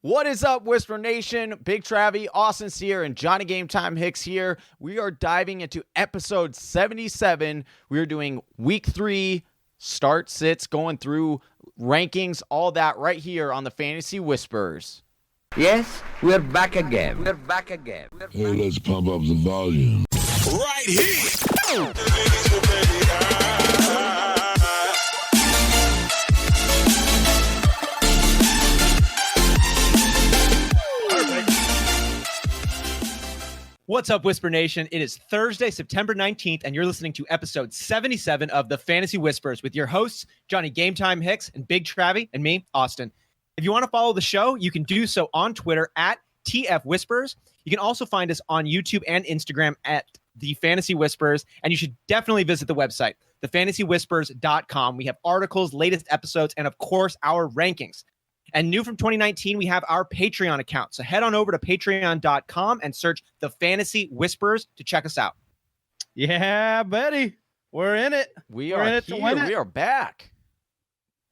What is up, Whisper Nation? Big Travy, Austin's here, and Johnny Game Time Hicks here. We are diving into episode 77. We are doing week 3 start sits, going through rankings, all that right here on the Fantasy Whispers. Yes, we're back again. Hey, let's pump up the volume. Right here. What's up, Whisper Nation? It is Thursday, September 19th, and you're listening to episode 77 of the Fantasy Whispers with your hosts, Johnny Game Time Hicks and Big Travy, and me, Austin. If you want to follow the show, you can do so on Twitter at TF Whispers. You can also find us on YouTube and Instagram at The Fantasy Whispers, and you should definitely visit the website, thefantasywhispers.com. We have articles, latest episodes, and of course, our rankings. And new from 2019, we have our Patreon account. So head on over to patreon.com and search The Fantasy Whispers to check us out. Yeah, buddy. We're in it. We're in it here. We are back.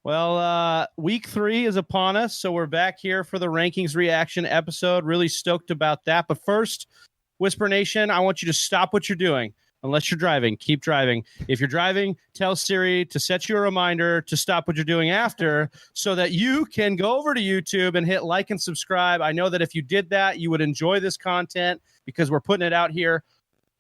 Well, week 3 is upon us, so we're back here for the rankings reaction episode. Really stoked about that. But first, Whisper Nation, I want you to stop what you're doing. Unless you're driving, keep driving. If you're driving, tell Siri to set you a reminder to stop what you're doing after so that you can go over to YouTube and hit like and subscribe. I know that if you did that, you would enjoy this content because we're putting it out here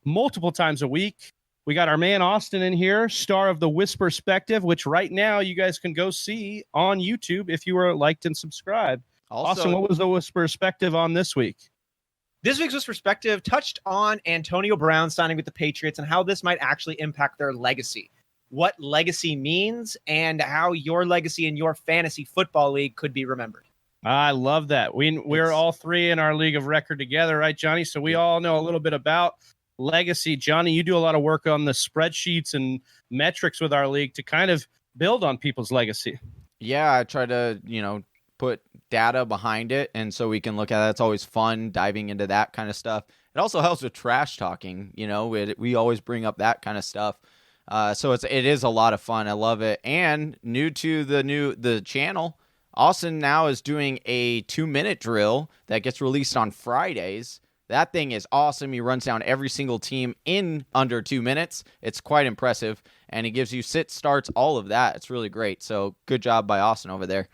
multiple times a week. We got our man Austin in here, star of the Whisperspective, which right now you guys can go see on YouTube if you were liked and subscribed. Also, Austin, what was the Whisperspective on this week? This week's Whisperspective touched on Antonio Brown signing with the Patriots and how this might actually impact their legacy, what legacy means, and how your legacy in your fantasy football league could be remembered. I love that. We're all three in our league of record together, right, Johnny? So we all know a little bit about legacy. Johnny, you do a lot of work on the spreadsheets and metrics with our league to kind of build on people's legacy. Yeah, I try to, put data behind it, and so we can look at it. It's always fun diving into that kind of stuff. It also helps with trash talking. We always bring up that kind of stuff. So it is a lot of fun. I love it. And new to the channel, Austin now is doing a 2-minute drill that gets released on Fridays. That thing is awesome. He runs down every single team in under 2 minutes. It's quite impressive, and he gives you sits, starts, all of that. It's really great. So good job by Austin over there.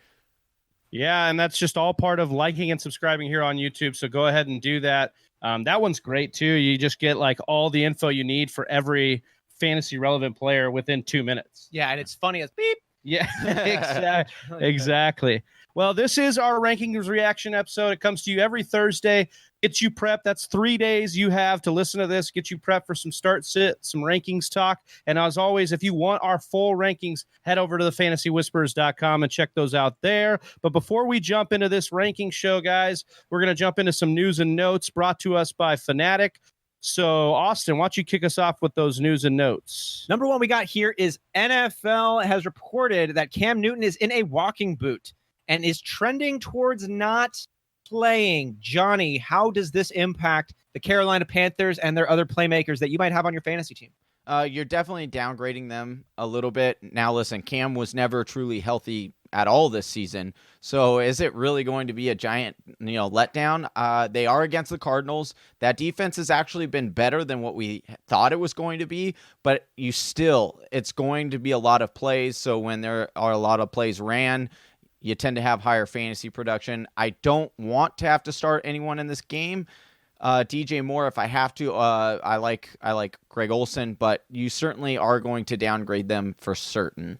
Yeah, and that's just all part of liking and subscribing here on YouTube. So go ahead and do that. That one's great too. You just get like all the info you need for every fantasy relevant player within 2 minutes. Yeah, and it's funny as beep. Yeah, exactly. Well, this is our rankings reaction episode. It comes to you every Thursday. Gets you prepped. That's 3 days you have to listen to this. Get you prepped for some start sit, some rankings talk. And as always, if you want our full rankings, head over to thefantasywhispers.com and check those out there. But before we jump into this ranking show, guys, we're going to jump into some news and notes brought to us by Fanatic. So, Austin, why don't you kick us off with those news and notes? Number one we got here is NFL has reported that Cam Newton is in a walking boot and is trending towards not playing. Johnny, how does this impact the Carolina Panthers and their other playmakers that you might have on your fantasy team? You're definitely downgrading them a little bit. Now, listen, Cam was never truly healthy at all this season. So is it really going to be a giant, letdown? They are against the Cardinals. That defense has actually been better than what we thought it was going to be, but it's going to be a lot of plays. So when there are a lot of plays ran, you tend to have higher fantasy production. I don't want to have to start anyone in this game. DJ Moore, if I have to, I like Greg Olsen, but you certainly are going to downgrade them for certain.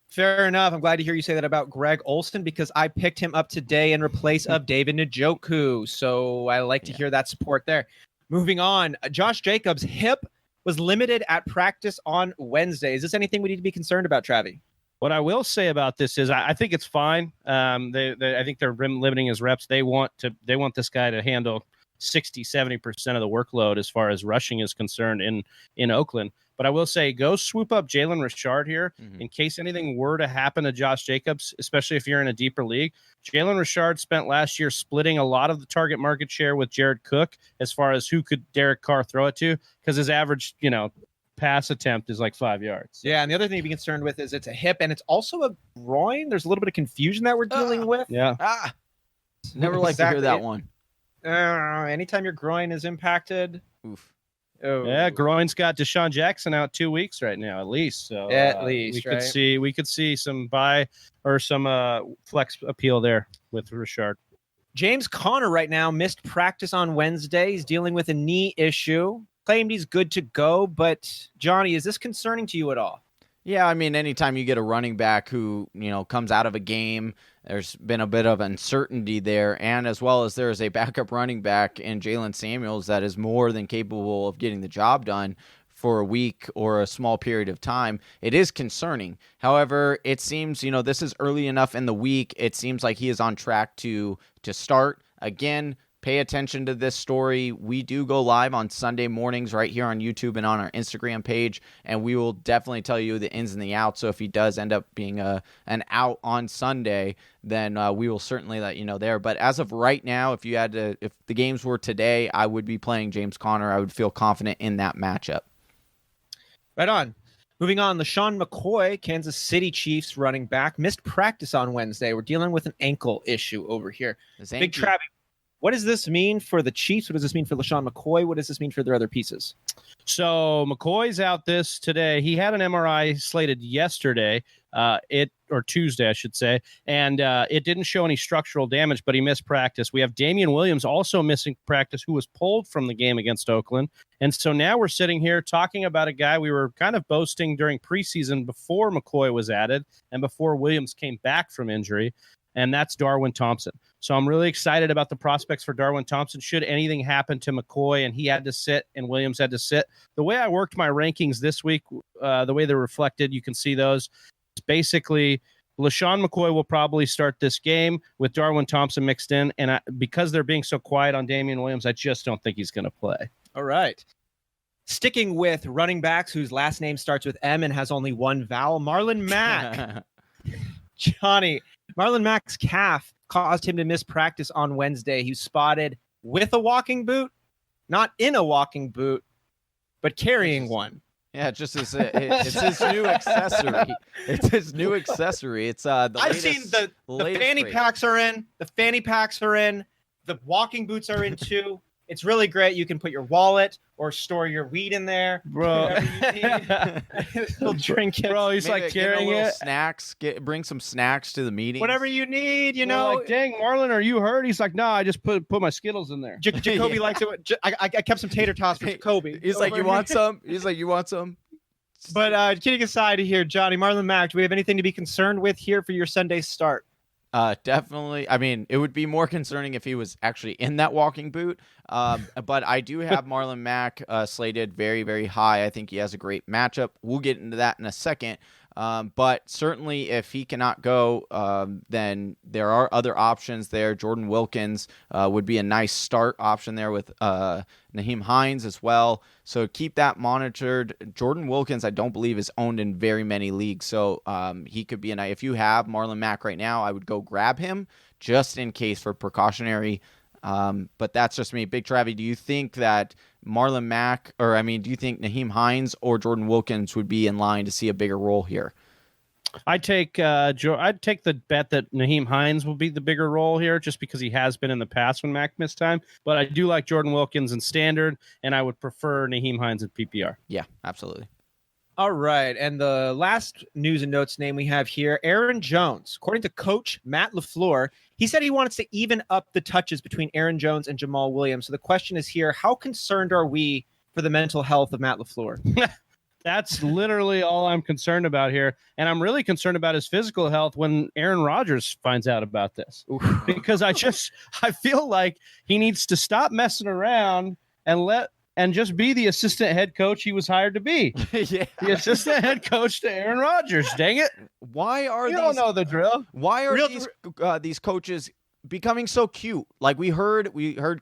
Fair enough. I'm glad to hear you say that about Greg Olsen because I picked him up today in replace of David Njoku. So I like to hear that support there. Moving on, Josh Jacobs' hip was limited at practice on Wednesday. Is this anything we need to be concerned about, Travy? What I will say about this is I think it's fine. I think they're limiting his reps. They want this guy to handle 60-70% of the workload as far as rushing is concerned in Oakland. But I will say, go swoop up Jalen Richard here in case anything were to happen to Josh Jacobs, especially if you're in a deeper league. Jalen Richard spent last year splitting a lot of the target market share with Jared Cook as far as who could Derek Carr throw it to, because his average, pass attempt is like 5 yards. Yeah, and the other thing to be concerned with is it's a hip and it's also a groin. There's a little bit of confusion that we're dealing with. Yeah. Never like to hear that Exactly. one. Anytime your groin is impacted. Oof. Oh. Yeah, groin's got Deshaun Jackson out 2 weeks right now, at least. So At least, we could see some buy or some flex appeal there with Richard. James Conner right now missed practice on Wednesday. He's dealing with a knee issue. Claimed he's good to go, but Johnny, is this concerning to you at all? Yeah, I mean, anytime you get a running back who, comes out of a game, there's been a bit of uncertainty there, and as well as there is a backup running back in Jalen Samuels that is more than capable of getting the job done for a week or a small period of time, it is concerning. However, it seems, this is early enough in the week. It seems like he is on track to start. Again, pay attention to this story. We do go live on Sunday mornings right here on YouTube and on our Instagram page, and we will definitely tell you the ins and the outs. So if he does end up being an out on Sunday, then we will certainly let you know there. But as of right now, if the games were today, I would be playing James Conner. I would feel confident in that matchup. Right on. Moving on, LaShawn McCoy, Kansas City Chiefs running back, missed practice on Wednesday. We're dealing with an ankle issue over here. Big Travy, what does this mean for the Chiefs? What does this mean for LaShawn McCoy? What does this mean for their other pieces? So McCoy's out this today. He had an MRI slated yesterday, or Tuesday, I should say, and it didn't show any structural damage, but he missed practice. We have Damian Williams also missing practice, who was pulled from the game against Oakland. And so now we're sitting here talking about a guy we were kind of boasting during preseason before McCoy was added and before Williams came back from injury, and that's Darwin Thompson. So I'm really excited about the prospects for Darwin Thompson. Should anything happen to McCoy and he had to sit and Williams had to sit, the way I worked my rankings this week, the way they're reflected, you can see those. Basically, LaShawn McCoy will probably start this game with Darwin Thompson mixed in, and because they're being so quiet on Damian Williams, I just don't think he's going to play. All right. Sticking with running backs whose last name starts with M and has only one vowel, Marlon Mack. Johnny, Marlon Mack's calf caused him to miss practice on Wednesday. He was spotted with a walking boot, not in a walking boot, but carrying one. Yeah, it's his new accessory. It's his new accessory. It's the I've seen the fanny craze. packs are in. The fanny packs are in. The walking boots are in too. It's really great. You can put your wallet or store your weed in there, Bro. whatever you need. Little trinkets. Bro, he's Maybe like get a carrying little it. Snacks. Bring some snacks to the meeting. Whatever you need, We're like, dang, Marlon, are you hurt? He's like, no, I just put my Skittles in there. Jacoby likes it. I kept some tater tots for Jacoby. He's like, you want some? He's like, you want some? But kidding aside here, Johnny, Marlon Mack, do we have anything to be concerned with here for your Sunday start? Definitely. I mean, it would be more concerning if he was actually in that walking boot. But I do have Marlon Mack slated very, very high. I think he has a great matchup. We'll get into that in a second. But certainly if he cannot go, then there are other options there. Jordan Wilkins would be a nice start option there with Nyheim Hines as well. So keep that monitored. Jordan Wilkins, I don't believe, is owned in very many leagues. So he could be if you have Marlon Mack right now, I would go grab him just in case for precautionary. But that's just me. Big Travy, do you think that Marlon Mack, do you think Nyheim Hines or Jordan Wilkins would be in line to see a bigger role here? I'd take the bet that Nyheim Hines will be the bigger role here, just because he has been in the past when Mack missed time. But I do like Jordan Wilkins in standard, and I would prefer Nyheim Hines in PPR. Yeah, absolutely. All right. And the last news and notes name we have here, Aaron Jones. According to coach Matt LaFleur, he said he wants to even up the touches between Aaron Jones and Jamal Williams. So the question is here, how concerned are we for the mental health of Matt LaFleur? That's literally all I'm concerned about here. And I'm really concerned about his physical health when Aaron Rodgers finds out about this. Because I feel like he needs to stop messing around and just be the assistant head coach he was hired to be. Yeah. The assistant head coach to Aaron Rodgers. Dang it. Why are You don't know the drill. Why are these coaches becoming so cute? Like we heard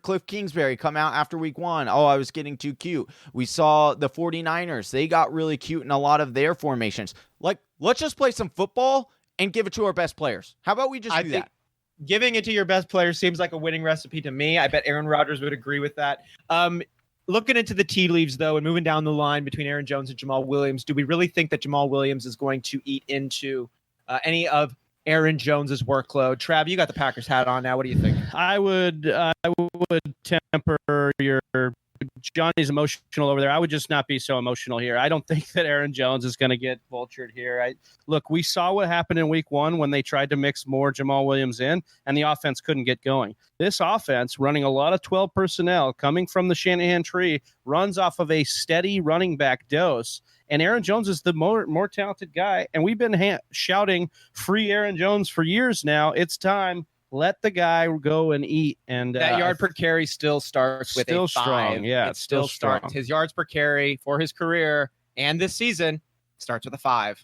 Cliff Kingsbury come out after week 1. Oh, I was getting too cute. We saw the 49ers. They got really cute in a lot of their formations. Like, let's just play some football and give it to our best players. How about we just do that? Giving it to your best player seems like a winning recipe to me. I bet Aaron Rodgers would agree with that. Looking into the tea leaves, though, and moving down the line between Aaron Jones and Jamal Williams, do we really think that Jamal Williams is going to eat into any of Aaron Jones's workload. Trav, you got the Packers hat on now. What do you think? I would temper your Johnny's emotional over there. I would just not be so emotional here. I don't think that Aaron Jones is going to get vultured here. Look, we saw what happened in week 1 when they tried to mix more Jamal Williams in and the offense couldn't get going. This offense, running a lot of 12 personnel coming from the Shanahan tree, runs off of a steady running back dose. And Aaron Jones is the more talented guy. And we've been shouting free Aaron Jones for years now. It's time. Let the guy go and eat. And that yard per carry still starts with still a 5. strong. Yeah, it still starts. Strong. His yards per carry for his career and this season starts with a 5.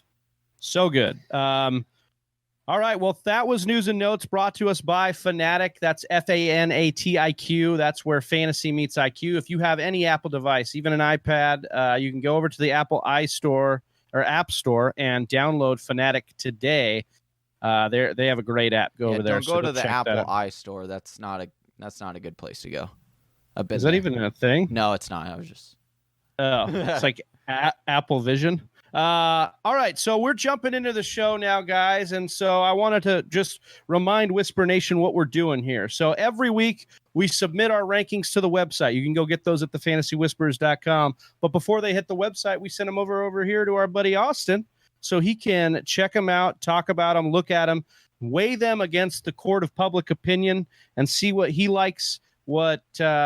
So good. All right. Well, that was news and notes brought to us by Fanatic. That's FANATIQ. That's where fantasy meets IQ. If you have any Apple device, even an iPad, you can go over to the Apple iStore or App Store and download Fanatic today. They have a great app. Go over there. Don't go to the Apple iStore. That's not a good place to go. Is that even a thing? No, it's not. I was just. Oh, it's like Apple Vision. All right, so we're jumping into the show now, guys, and so I wanted to just remind Whisper Nation what we're doing here. So every week we submit our rankings to the website. You can go get those at thefantasywhispers.com. But before they hit the website, we send them over here to our buddy Austin so he can check them out, talk about them, look at them, weigh them against the court of public opinion, and see what he likes, what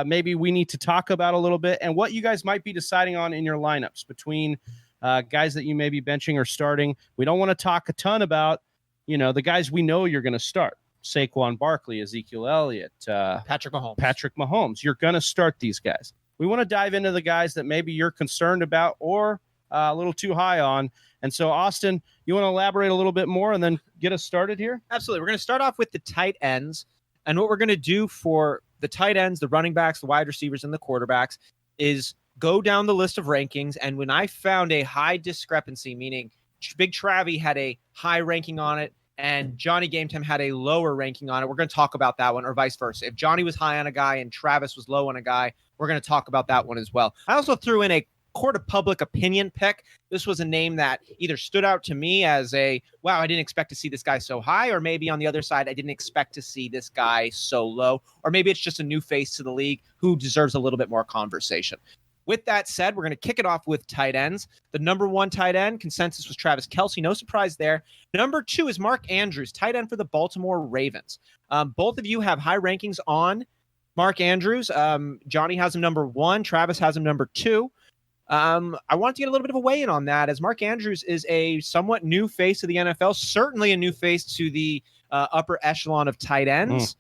maybe we need to talk about a little bit, and what you guys might be deciding on in your lineups between guys that you may be benching or starting. We don't want to talk a ton about, the guys we know you're going to start. Saquon Barkley, Ezekiel Elliott, Patrick Mahomes. You're going to start these guys. We want to dive into the guys that maybe you're concerned about or a little too high on. And so, Austin, you want to elaborate a little bit more and then get us started here? Absolutely. We're going to start off with the tight ends. And what we're going to do for the tight ends, the running backs, the wide receivers, and the quarterbacks is go down the list of rankings. And when I found a high discrepancy, meaning Big Travy had a high ranking on it and Johnny Game Time had a lower ranking on it, we're going to talk about that one, or vice versa. If Johnny was high on a guy and Travis was low on a guy, we're going to talk about that one as well. I also threw in a court of public opinion pick. This was a name that either stood out to me as wow, I didn't expect to see this guy so high, or maybe on the other side, I didn't expect to see this guy so low, or maybe it's just a new face to the league who deserves a little bit more conversation. With that said, we're going to kick it off with tight ends. The number 1 tight end consensus was Travis Kelce. No surprise there. Number 2 is Mark Andrews, tight end for the Baltimore Ravens. Both of you have high rankings on Mark Andrews. Johnny has him number 1. Travis has him number 2. I want to get a little bit of a weigh-in on that, as Mark Andrews is a somewhat new face of the NFL, certainly a new face to the upper echelon of tight ends.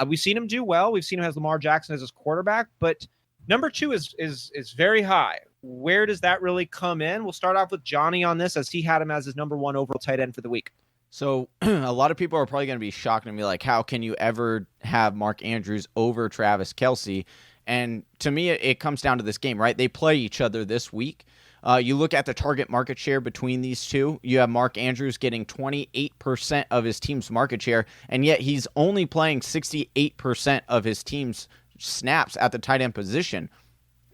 We've seen him do well. We've seen him as Lamar Jackson as his quarterback, but number 2 is very high. Where does that really come in? We'll start off with Johnny on this, as he had him as his number 1 overall tight end for the week. So a lot of people are probably going to be shocked and be like, how can you ever have Mark Andrews over Travis Kelce? And to me, it comes down to this game, right? They play each other this week. You look at the target market share between these two. You have Mark Andrews getting 28% of his team's market share, and yet he's only playing 68% of his team's snaps at the tight end position.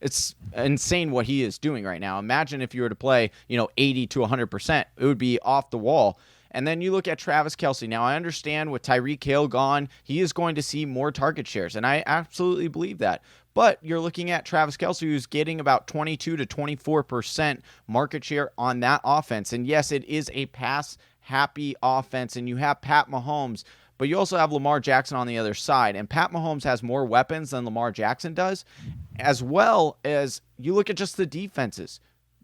It's insane what he is doing right now. Imagine if you were to play, 80 to 100%, it would be off the wall. And then you look at Travis Kelce. Now, I understand with Tyreek Hill gone, he is going to see more target shares, and I absolutely believe that. But you're looking at Travis Kelce, who's getting about 22 to 24% market share on that offense. And yes, it is a pass-happy offense, and you have Pat Mahomes, but you also have Lamar Jackson on the other side. And Pat Mahomes has more weapons than Lamar Jackson does, as well as you look at just the defenses.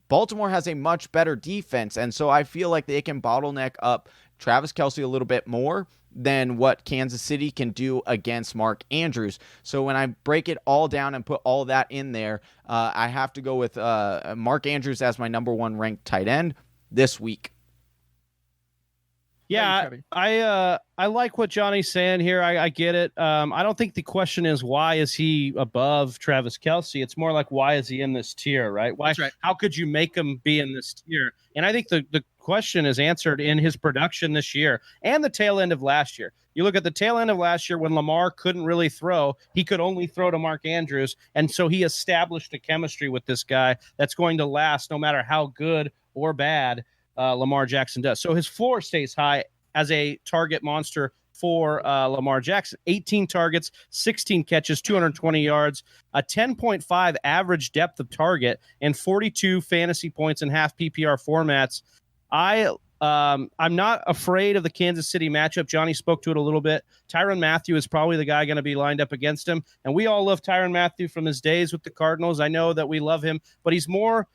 Baltimore has a much better defense, and so I feel like they can bottleneck up Travis Kelce a little bit more than what Kansas City can do against Mark Andrews. So when I break it all down and put all that in there, I have to go with Mark Andrews as my number 1 ranked tight end this week. Yeah, I like what Johnny's saying here. I get it. I don't think the question is why is he above Travis Kelce. It's more like why is he in this tier, right? Why? That's right. How could you make him be in this tier? And I think the question is answered in his production this year and the tail end of last year. You look at the tail end of last year when Lamar couldn't really throw. He could only throw to Mark Andrews, and so he established a chemistry with this guy that's going to last no matter how good or bad Lamar Jackson does. So his floor stays high as a target monster for Lamar Jackson. 18 targets, 16 catches, 220 yards, a 10.5 average depth of target, and 42 fantasy points in half PPR formats. I'm not afraid of the Kansas City matchup. Johnny spoke to it a little bit. Tyrann Mathieu is probably the guy going to be lined up against him. And we all love Tyrann Mathieu from his days with the Cardinals. I know that we love him, but he's more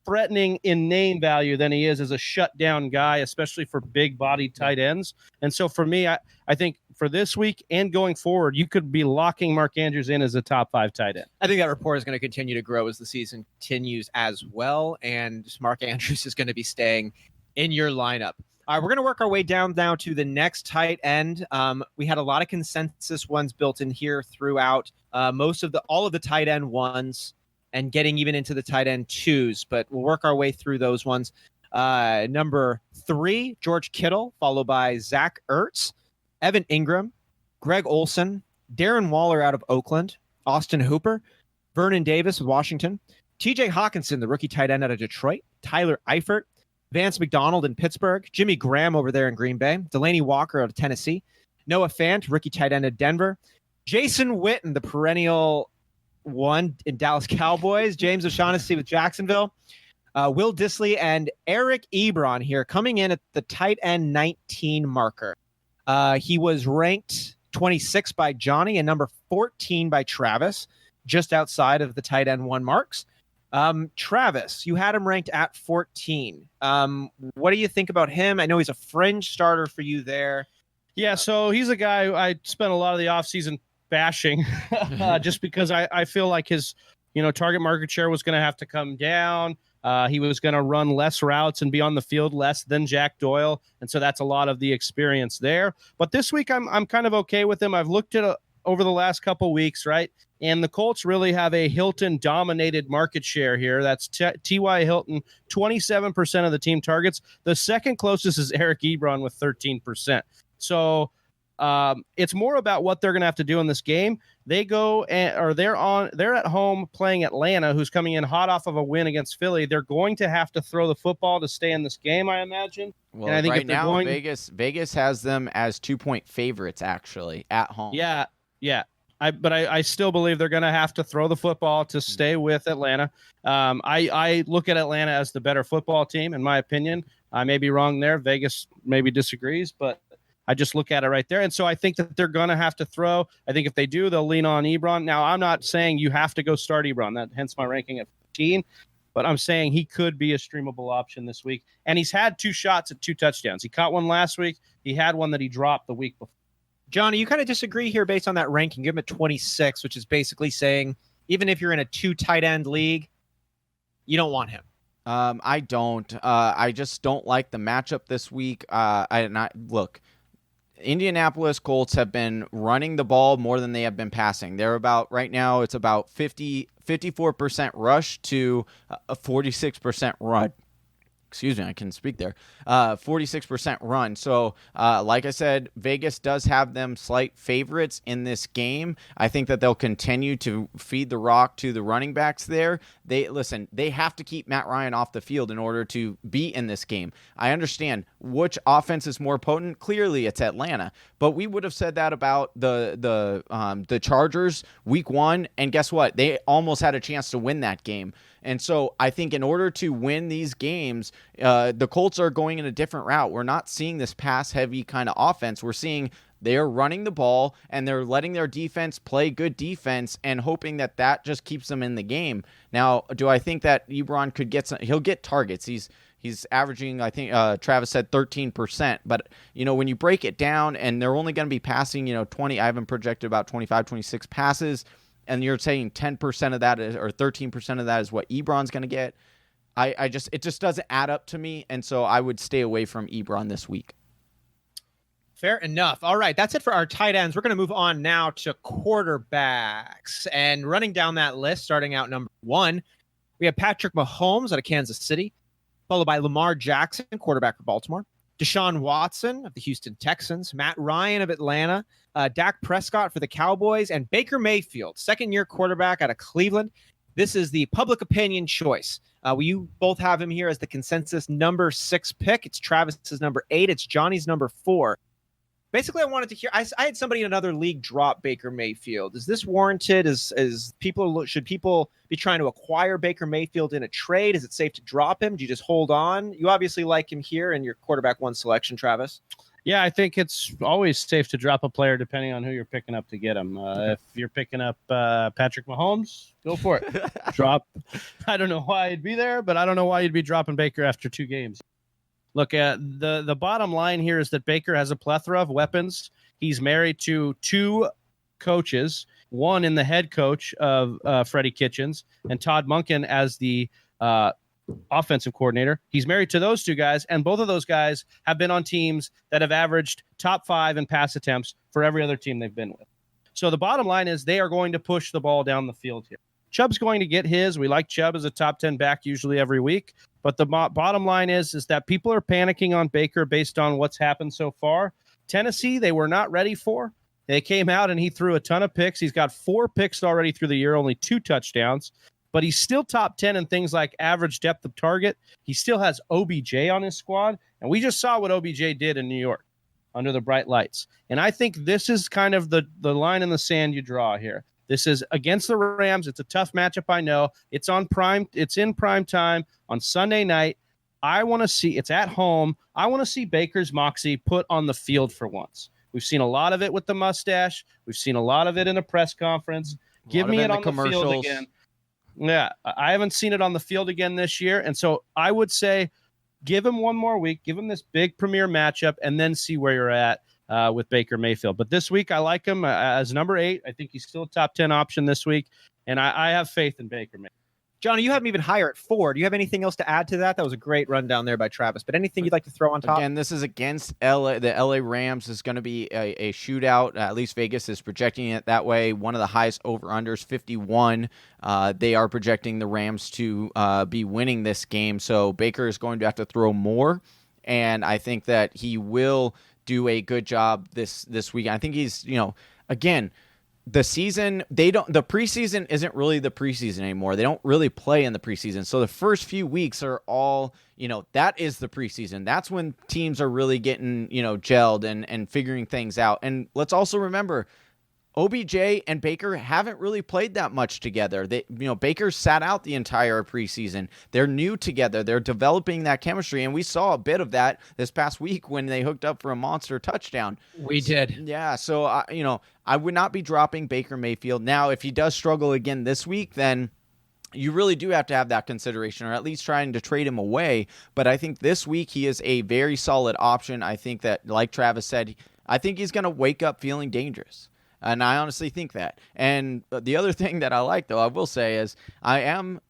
threatening in name value than he is as a shutdown guy, especially for big bodied tight ends. And so for me, I think for this week and going forward, you could be locking Mark Andrews in as a top 5 tight end. I think that rapport is going to continue to grow as the season continues as well. And Mark Andrews is going to be staying in your lineup. All right, we're going to work our way down now to the next tight end. We had a lot of consensus ones built in here throughout all of the tight end ones and getting even into the tight end 2s, but we'll work our way through those ones. Number 3, George Kittle, followed by Zach Ertz, Evan Ingram, Greg Olsen, Darren Waller out of Oakland, Austin Hooper, Vernon Davis of Washington, TJ Hawkinson, the rookie tight end out of Detroit, Tyler Eifert, Vance McDonald in Pittsburgh, Jimmy Graham over there in Green Bay, Delaney Walker out of Tennessee, Noah Fant, rookie tight end of Denver, Jason Witten, the perennial one in Dallas Cowboys, James O'Shaughnessy with Jacksonville, Will Dissly, and Eric Ebron here coming in at the tight end 19 marker. He was ranked 26 by Johnny and number 14 by Travis, just outside of the tight end 1 marks. Travis, you had him ranked at 14. What do you think about him? I know he's a fringe starter for you there. Yeah, so he's a guy who I spent a lot of the offseason bashing just because I feel like his target market share was going to have to come down. He was going to run less routes and be on the field less than Jack Doyle, and so that's a lot of the experience there. But this week I'm kind of okay with him. I've looked at over the last couple weeks, right? And the Colts really have a Hilton-dominated market share here. That's T.Y. Hilton, 27% of the team targets. The second closest is Eric Ebron with 13%. So it's more about what they're going to have to do in this game. They're at home playing Atlanta, who's coming in hot off of a win against Philly. They're going to have to throw the football to stay in this game, I imagine. Well, and I think right now, Vegas has them as 2-point favorites, actually, at home. Yeah. But I still believe they're going to have to throw the football to stay with Atlanta. I look at Atlanta as the better football team, in my opinion. I may be wrong there. Vegas maybe disagrees, but I just look at it right there. And so I think that they're going to have to throw. I think if they do, they'll lean on Ebron. Now, I'm not saying you have to go start Ebron, hence my ranking at 15, but I'm saying he could be a streamable option this week. And he's had 2 shots at 2 touchdowns. He caught one last week. He had one that he dropped the week before. Johnny, you kind of disagree here based on that ranking. Give him a 26, which is basically saying even if you're in a 2 tight end league, you don't want him. I don't. I just don't like the matchup this week. Look, Indianapolis Colts have been running the ball more than they have been passing. They're about, right now, it's about 54% rush to a 46% run. Excuse me, I can speak there. 46% run. So, like I said, Vegas does have them slight favorites in this game. I think that they'll continue to feed the rock to the running backs there. They have to keep Matt Ryan off the field in order to be in this game. I understand which offense is more potent. Clearly, it's Atlanta. But we would have said that about the Chargers week 1, and guess what? They almost had a chance to win that game. And so I think in order to win these games, the Colts are going in a different route. We're not seeing this pass-heavy kind of offense. We're seeing they're running the ball, and they're letting their defense play good defense and hoping that just keeps them in the game. Now, do I think that Ebron could get he'll get targets. He's averaging, I think Travis said 13%. But, when you break it down and they're only going to be passing, 20, I haven't projected about 25, 26 passes, and you're saying 10% of that or 13% of that is what Ebron's going to get. It just doesn't add up to me, and so I would stay away from Ebron this week. Fair enough. All right, that's it for our tight ends. We're going to move on now to quarterbacks. And running down that list, starting out number 1, we have Patrick Mahomes out of Kansas City, followed by Lamar Jackson, quarterback for Baltimore, Deshaun Watson of the Houston Texans, Matt Ryan of Atlanta, Dak Prescott for the Cowboys, and Baker Mayfield, second-year quarterback out of Cleveland. This is the public opinion choice. You both have him here as the consensus number 6 pick. It's Travis's number 8. It's Johnny's number 4. Basically, I wanted to hear. I had somebody in another league drop Baker Mayfield. Is this warranted? Should people be trying to acquire Baker Mayfield in a trade? Is it safe to drop him? Do you just hold on? You obviously like him here in your quarterback 1 selection, Travis. Yeah, I think it's always safe to drop a player depending on who you're picking up to get him. If you're picking up Patrick Mahomes, go for it. Drop. I don't know why he'd be there, but I don't know why you'd be dropping Baker after 2 games. Look, the bottom line here is that Baker has a plethora of weapons. He's married to 2 coaches, one in the head coach of Freddie Kitchens and Todd Monken as the offensive coordinator. He's married to those 2 guys, and both of those guys have been on teams that have averaged top 5 in pass attempts for every other team they've been with. So the bottom line is they are going to push the ball down the field here. Chubb's going to get his. We like Chubb as a top 10 back usually every week. But the bottom line is that people are panicking on Baker based on what's happened so far. Tennessee, they were not ready for. They came out and he threw a ton of picks. He's got 4 picks already through the year, only 2 touchdowns. But he's still top 10 in things like average depth of target. He still has OBJ on his squad. And we just saw what OBJ did in New York under the bright lights. And I think this is kind of the line in the sand you draw here. This is against the Rams. It's a tough matchup, I know. It's in prime time on Sunday night. I want to see, it's at home. I want to see Baker's moxie put on the field for once. We've seen a lot of it with the mustache. We've seen a lot of it in a press conference. Give me it on the field again. Yeah, I haven't seen it on the field again this year. And so I would say give him 1 more week, give him this big premier matchup, and then see where you're at with Baker Mayfield. But this week, I like him as number 8. I think he's still a top 10 option this week. And I have faith in Baker Mayfield. Johnny, you have him even higher at 4. Do you have anything else to add to that? That was a great rundown there by Travis. But anything you'd like to throw on top? Again, this is against LA. The LA Rams is going to be a shootout. At least Vegas is projecting it that way. One of the highest over-unders, 51. They are projecting the Rams to be winning this game. So Baker is going to have to throw more. And I think that he will do a good job this week. I think he's, again, the preseason isn't really the preseason anymore. They don't really play in the preseason. So the first few weeks are all, that is the preseason. That's when teams are really getting, gelled and figuring things out. And let's also remember, OBJ and Baker haven't really played that much together. Baker sat out the entire preseason. They're new together. They're developing that chemistry, and we saw a bit of that this past week when they hooked up for a monster touchdown. We did. Yeah, so I would not be dropping Baker Mayfield. Now, if he does struggle again this week, then you really do have to have that consideration, or at least trying to trade him away. But I think this week he is a very solid option. I think that, like Travis said, I think he's going to wake up feeling dangerous. And I honestly think that. And the other thing that I like, though, I will say, is I am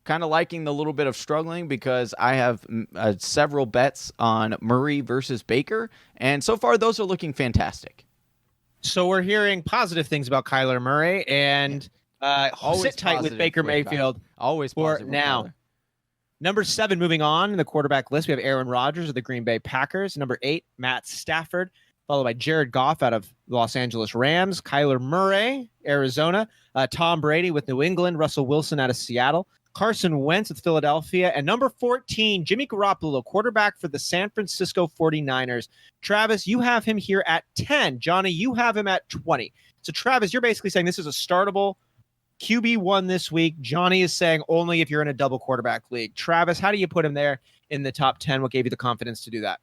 kind of liking the little bit of struggling because I have several bets on Murray versus Baker. And so far, those are looking fantastic. So we're hearing positive things about Kyler Murray, and sit tight with Baker Mayfield. Always for positive now. Number 7, moving on in the quarterback list, we have Aaron Rodgers of the Green Bay Packers. Number 8, Matt Stafford, followed by Jared Goff out of the Los Angeles Rams, Kyler Murray, Arizona, Tom Brady with New England, Russell Wilson out of Seattle, Carson Wentz with Philadelphia, and number 14, Jimmy Garoppolo, quarterback for the San Francisco 49ers. Travis, you have him here at 10. Johnny, you have him at 20. So Travis, you're basically saying this is a startable QB1 this week. Johnny is saying only if you're in a double quarterback league. Travis, how do you put him there in the top 10? What gave you the confidence to do that?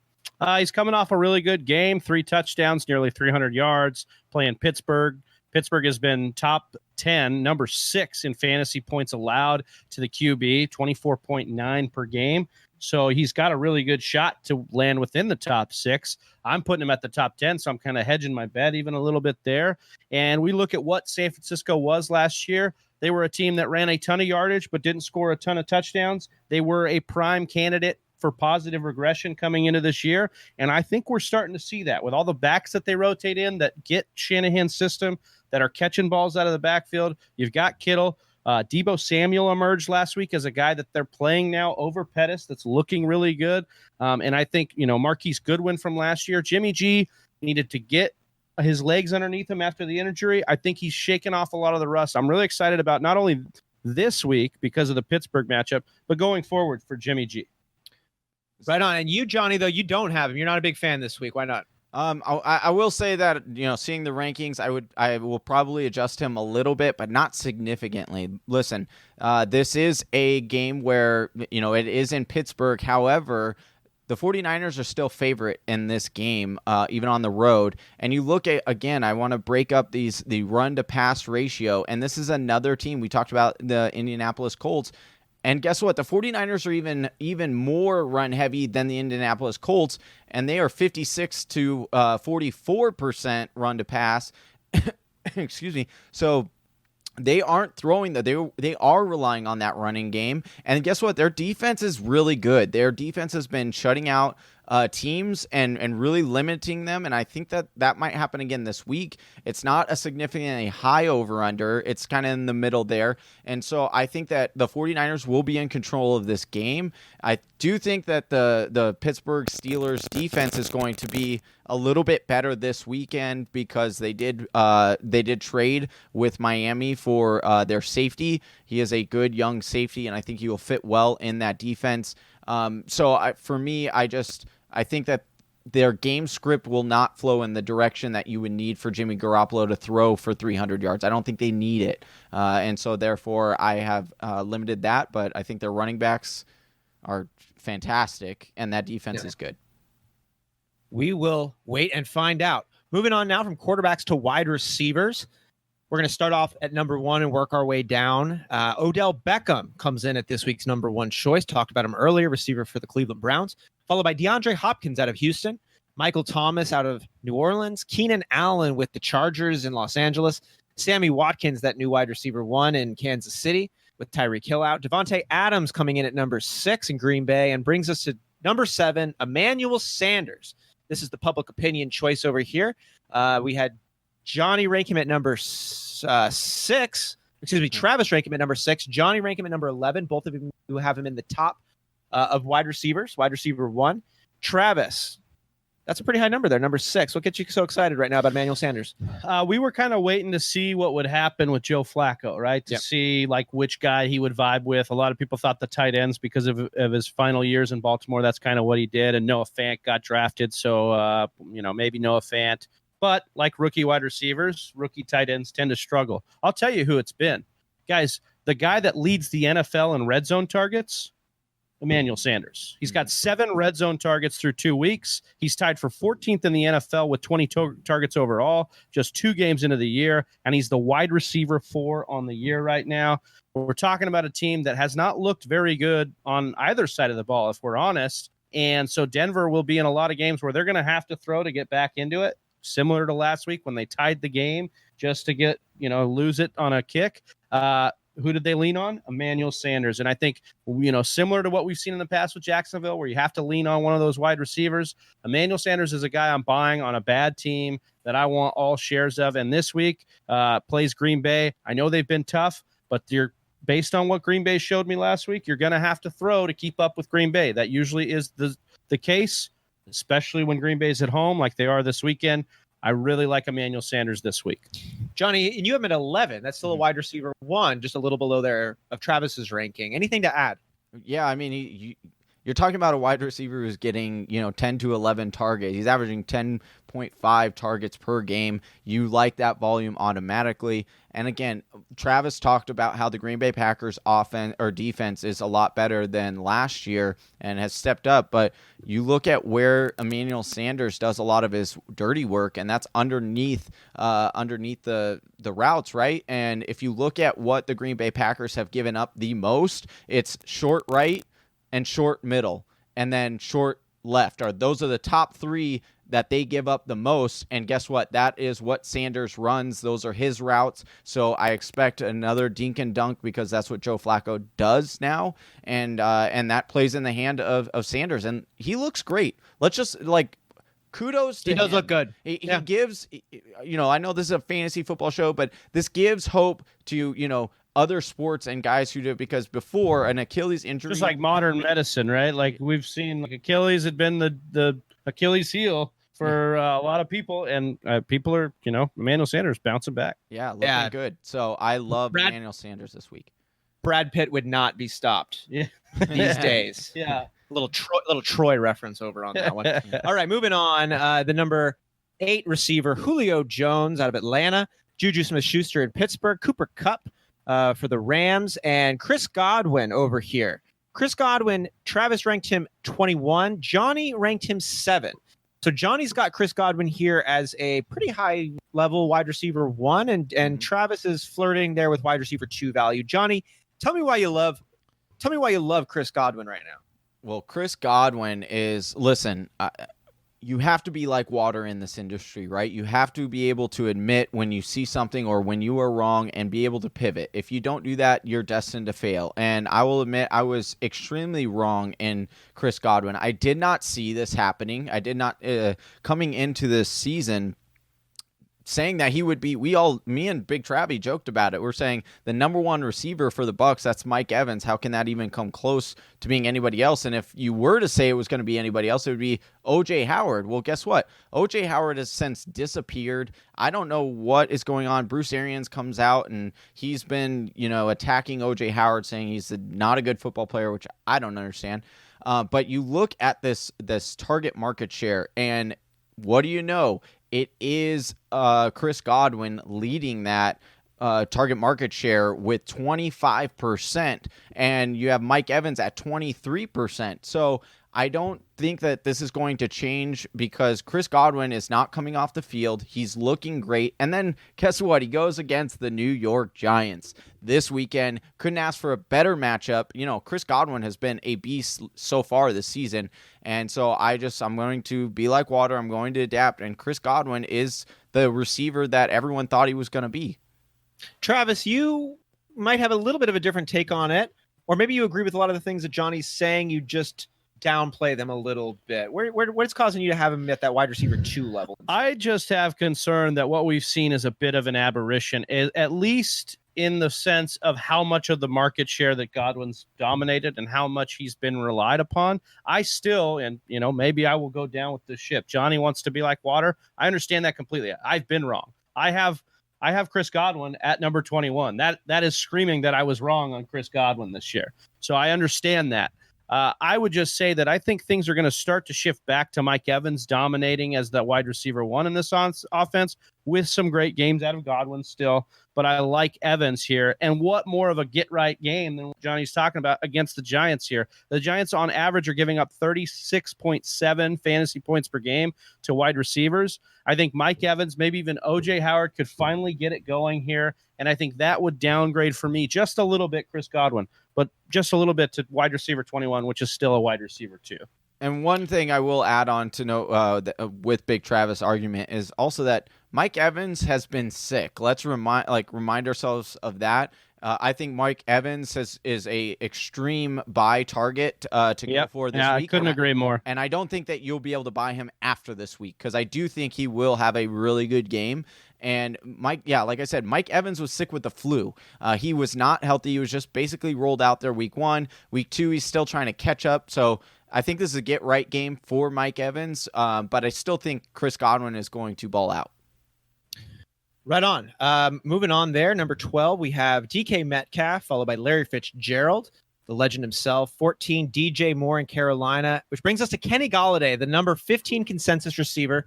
He's coming off a really good game, 3 touchdowns, nearly 300 yards, playing Pittsburgh. Pittsburgh has been top 10, number 6 in fantasy points allowed to the QB, 24.9 per game. So he's got a really good shot to land within the top 6. I'm putting him at the top 10, so I'm kind of hedging my bet even a little bit there. And we look at what San Francisco was last year. They were a team that ran a ton of yardage but didn't score a ton of touchdowns. They were a prime candidate for positive regression coming into this year. And I think we're starting to see that with all the backs that they rotate in that get Shanahan's system, that are catching balls out of the backfield. You've got Kittle. Deebo Samuel emerged last week as a guy that they're playing now over Pettis that's looking really good. And I think, Marquise Goodwin from last year, Jimmy G needed to get his legs underneath him after the injury. I think he's shaken off a lot of the rust. I'm really excited about not only this week because of the Pittsburgh matchup, but going forward for Jimmy G. Right on. And you, Johnny, though, you don't have him. You're not a big fan this week. Why not? I will say that, seeing the rankings, I will probably adjust him a little bit, but not significantly. Listen, this is a game where, it is in Pittsburgh. However, the 49ers are still favorite in this game, even on the road. And you look at, again, I want to break up the run to pass ratio. And this is another team. We talked about the Indianapolis Colts. And guess what? The 49ers are even more run heavy than the Indianapolis Colts, and they are 56 to 44% run to pass. Excuse me. So they aren't throwing they are relying on that running game. And guess what? Their defense is really good. Their defense has been shutting out teams and really limiting them. And I think that might happen again this week. It's not a significantly high over-under. It's kind of in the middle there. And so I think that the 49ers will be in control of this game. I do think that the Pittsburgh Steelers defense is going to be a little bit better this weekend because they did trade with Miami for their safety. He is a good young safety, and I think he will fit well in that defense. For me, I think that their game script will not flow in the direction that you would need for Jimmy Garoppolo to throw for 300 yards. I don't think they need it. And so therefore I have limited that, but I think their running backs are fantastic and that defense is good. We will wait and find out. Moving on now from quarterbacks to wide receivers. We're going to start off at number 1 and work our way down. Odell Beckham comes in at this week's number 1 choice. Talked about him earlier, receiver for the Cleveland Browns. Followed by DeAndre Hopkins out of Houston, Michael Thomas out of New Orleans, Keenan Allen with the Chargers in Los Angeles, Sammy Watkins, that new wide receiver 1 in Kansas City with Tyreek Hill out, Devontae Adams coming in at number 6 in Green Bay, and brings us to number 7, Emmanuel Sanders. This is the public opinion choice over here. We had Johnny rank him at number 6. Travis rank him at number 6. Johnny rank him at number 11. Both of you who have him in the top of wide receivers, wide receiver 1. Travis, that's a pretty high number there, number 6. What gets you so excited right now about Emmanuel Sanders? We were kind of waiting to see what would happen with Joe Flacco, right? To see which guy he would vibe with. A lot of people thought the tight ends because of his final years in Baltimore. That's kind of what he did. And Noah Fant got drafted, so maybe Noah Fant. But like rookie wide receivers, rookie tight ends tend to struggle. I'll tell you who it's been, guys. The guy that leads the NFL in red zone targets, Emmanuel Sanders. He's got 7 red zone targets through 2 weeks. He's tied for 14th in the NFL with 20 targets overall, just 2 games into the year, and he's the wide receiver 4 on the year right now. We're talking about a team that has not looked very good on either side of the ball, if we're honest, and so Denver will be in a lot of games where they're going to have to throw to get back into it, similar to last week when they tied the game just to get, lose it on a kick. Who did they lean on? Emmanuel Sanders. And I think, similar to what we've seen in the past with Jacksonville, where you have to lean on one of those wide receivers, Emmanuel Sanders is a guy I'm buying on a bad team that I want all shares of. And this week plays Green Bay. I know they've been tough, but based on what Green Bay showed me last week, you're going to have to throw to keep up with Green Bay. That usually is the case, especially when Green Bay's at home like they are this weekend. I really like Emmanuel Sanders this week. Johnny, and you have him at 11. That's still a wide receiver 1, just a little below there of Travis's ranking. Anything to add? Yeah, I mean, you're talking about a wide receiver who's getting, 10 to 11 targets. He's averaging 10.5 targets per game. You like that volume automatically. And again, Travis talked about how the Green Bay Packers offense or defense is a lot better than last year and has stepped up. But you look at where Emmanuel Sanders does a lot of his dirty work, and that's underneath the routes, right? And if you look at what the Green Bay Packers have given up the most, it's short right and short middle, and then short left. Those are the top 3 that they give up the most. And guess what? That is what Sanders runs. Those are his routes. So I expect another dink and dunk because that's what Joe Flacco does now. And that plays in the hand of Sanders. And he looks great. Let's just kudos to him. He does look good. He gives, I know this is a fantasy football show, but this gives hope to, other sports and guys who do it, because before an Achilles injury, just like modern medicine, right? Like we've seen, Achilles had been the Achilles heel for a lot of people, and people are, Emmanuel Sanders bouncing back. Yeah, looking good. So I love Emmanuel Sanders this week. Brad Pitt would not be stopped Yeah. these days. Yeah. Little Troy reference over on that one. All right, moving on. The number 8 receiver, Julio Jones out of Atlanta, Juju Smith-Schuster in Pittsburgh, Cooper Kupp for the Rams, and Chris Godwin over here. Chris Godwin, Travis ranked him 21. Johnny ranked him 7. So Johnny's got Chris Godwin here as a pretty high level wide receiver 1, and Travis is flirting there with wide receiver 2 value. Johnny, tell me why you love Chris Godwin right now. Well, Chris Godwin is, listen, you have to be like water in this industry, right? You have to be able to admit when you see something or when you are wrong and be able to pivot. If you don't do that, you're destined to fail. And I will admit I was extremely wrong in Chris Godwin. I did not see this happening. I did not, coming into this season, saying that he would be, me and Big Travy joked about it. We're saying the number 1 receiver for the Bucs, that's Mike Evans. How can that even come close to being anybody else? And if you were to say it was going to be anybody else, it would be OJ Howard. Well, guess what? OJ Howard has since disappeared. I don't know what is going on. Bruce Arians comes out and he's been, attacking OJ Howard, saying he's not a good football player, which I don't understand. But you look at this target market share, and what do you know? It is Chris Godwin leading that target market share with 25%, and you have Mike Evans at 23%. So I don't think that this is going to change because Chris Godwin is not coming off the field. He's looking great. And then guess what? He goes against the New York Giants this weekend. Couldn't ask for a better matchup. Chris Godwin has been a beast so far this season. And so I'm going to be like water. I'm going to adapt. And Chris Godwin is the receiver that everyone thought he was going to be. Travis, you might have a little bit of a different take on it, or maybe you agree with a lot of the things that Johnny's saying. You just downplay them a little bit. What's causing you to have him at that wide receiver 2 level? I just have concern that what we've seen is a bit of an aberration, at least in the sense of how much of the market share that Godwin's dominated and how much he's been relied upon. I still, and maybe I will go down with the ship. Johnny wants to be like water. I understand that completely. I've been wrong. I have Chris Godwin at number 21. That is screaming that I was wrong on Chris Godwin this year. So I understand that. I would just say that I think things are going to start to shift back to Mike Evans dominating as the wide receiver 1 in this offense, with some great games out of Godwin still. But I like Evans here. And what more of a get-right game than what Johnny's talking about against the Giants here? The Giants, on average, are giving up 36.7 fantasy points per game to wide receivers. I think Mike Evans, maybe even OJ Howard, could finally get it going here. And I think that would downgrade for me just a little bit Chris Godwin, but just a little bit to wide receiver 21, which is still a wide receiver 2. And one thing I will add on to note with Big Travis' argument is also that Mike Evans has been sick. Let's remind ourselves of that. I think Mike Evans is a extreme buy target to go for this week. I couldn't agree more. And I don't think that you'll be able to buy him after this week because I do think he will have a really good game. And like I said, Mike Evans was sick with the flu. He was not healthy. He was just basically rolled out there week 1. Week 2, he's still trying to catch up. So I think this is a get-right game for Mike Evans, but I still think Chris Godwin is going to ball out. Right on. Moving on there, number 12, we have DK Metcalf, followed by Larry Fitzgerald, the legend himself. 14, DJ Moore in Carolina, which brings us to Kenny Golladay, the number 15 consensus receiver,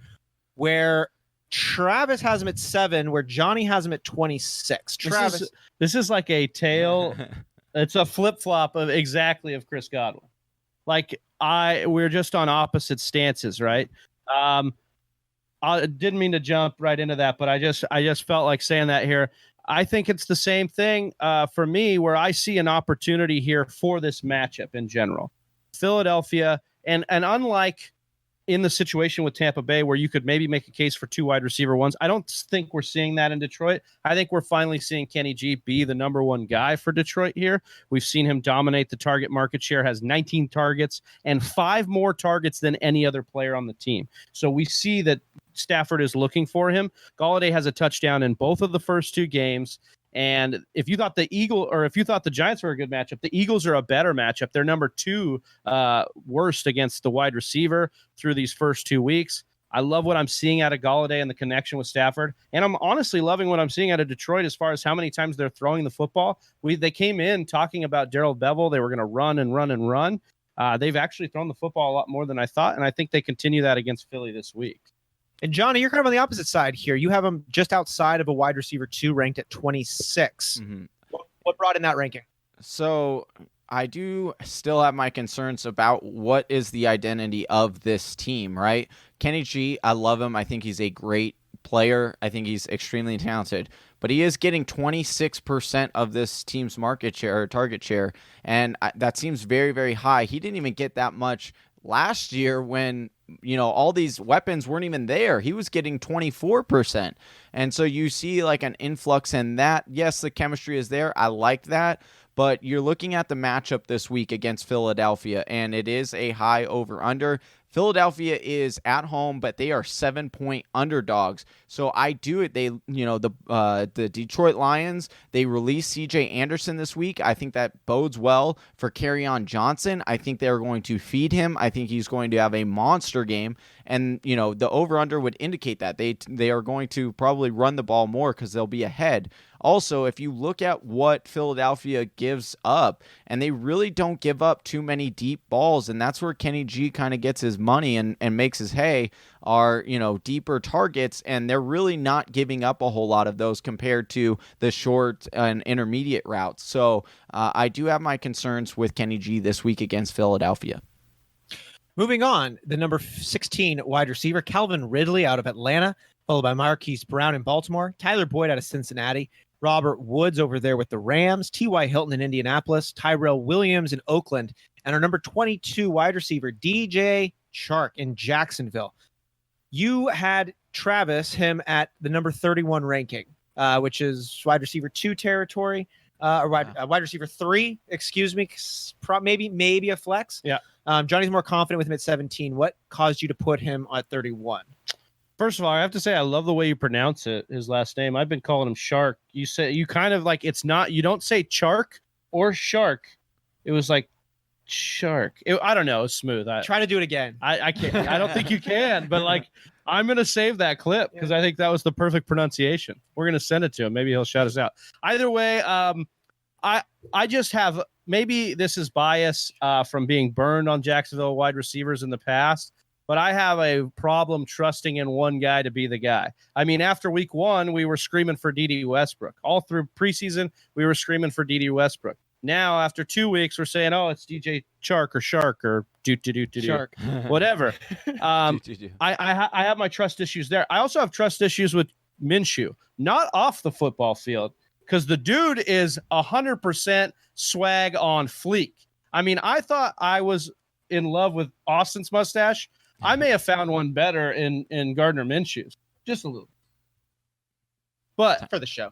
where Travis has him at 7, where Johnny has him at 26. Travis, this is like a tail. It's a flip-flop of Chris Godwin. We're just on opposite stances, right? I didn't mean to jump right into that, but I just felt like saying that here. I think it's the same thing for me, where I see an opportunity here for this matchup in general. Philadelphia, and unlike in the situation with Tampa Bay, where you could maybe make a case for 2 wide receiver 1s, I don't think we're seeing that in Detroit. I think we're finally seeing Kenny G be the number 1 guy for Detroit here. We've seen him dominate the target market share, has 19 targets and 5 more targets than any other player on the team. So we see that Stafford is looking for him. Golladay has a touchdown in both of the first 2 games. And if you thought the Giants were a good matchup, the Eagles are a better matchup. They're number 2 worst against the wide receiver through these first 2 weeks. I love what I'm seeing out of Galladay and the connection with Stafford. And I'm honestly loving what I'm seeing out of Detroit as far as how many times they're throwing the football. They came in talking about Darrell Bevel. They were going to run and run and run. They've actually thrown the football a lot more than I thought, and I think they continue that against Philly this week. And Johnny, you're kind of on the opposite side here. You have him just outside of a wide receiver 2, ranked at 26. Mm-hmm. What brought in that ranking? So I do still have my concerns about what is the identity of this team, right? Kenny G, I love him. I think he's a great player. I think he's extremely talented, but he is getting 26% of this team's market share or target share, and that seems very, very high. He didn't even get that much last year when, all these weapons weren't even there. He was getting 24. And so you see like an influx in that. Yes, the chemistry is there. I like that. But you're looking at the matchup this week against Philadelphia, and it is a high over-under. Philadelphia is at home, but they are 7-point underdogs. So I do it. They, the Detroit Lions, they released C.J. Anderson this week. I think that bodes well for Kerryon Johnson. I think they're going to feed him. I think he's going to have a monster game. And, the over-under would indicate that. They are going to probably run the ball more because they'll be ahead. Also, if you look at what Philadelphia gives up, and they really don't give up too many deep balls, and that's where Kenny G kind of gets his money and makes his hay, are, deeper targets, and they're really not giving up a whole lot of those compared to the short and intermediate routes. So I do have my concerns with Kenny G this week against Philadelphia. Moving on, the number 16 wide receiver, Calvin Ridley out of Atlanta, followed by Marquise Brown in Baltimore, Tyler Boyd out of Cincinnati, Robert Woods over there with the Rams, T.Y. Hilton in Indianapolis, Tyrell Williams in Oakland, and our number 22 wide receiver, DJ Chark in Jacksonville. You had Travis, him at the number 31 ranking, which is wide receiver 2 territory, or wide receiver 3, excuse me, maybe a flex. Yeah. Johnny's more confident with him at 17. What caused you to put him at 31? First of all, I have to say I love the way you pronounce it. His last name. I've been calling him Shark. You say you kind of like it's not. You don't say Chark or Shark. It was like Shark. I don't know. It's smooth. Try to do it again. I can't. I don't think you can. But like, I'm gonna save that clip because I think that was the perfect pronunciation. We're gonna send it to him. Maybe he'll shout us out. Either way, I just have maybe this is bias from being burned on Jacksonville wide receivers in the past. But I have a problem trusting in one guy to be the guy. I mean, after week 1, we were screaming for D.D. Westbrook. All through preseason, we were screaming for D.D. Westbrook. Now, after 2 weeks, we're saying, oh, it's DJ Chark or Shark or Shark, whatever. I have my trust issues there. I also have trust issues with Minshew, not off the football field, because the dude is 100% swag on fleek. I mean, I thought I was in love with Austin's mustache. I may have found one better in Gardner Minshew's, just a little. But for the show,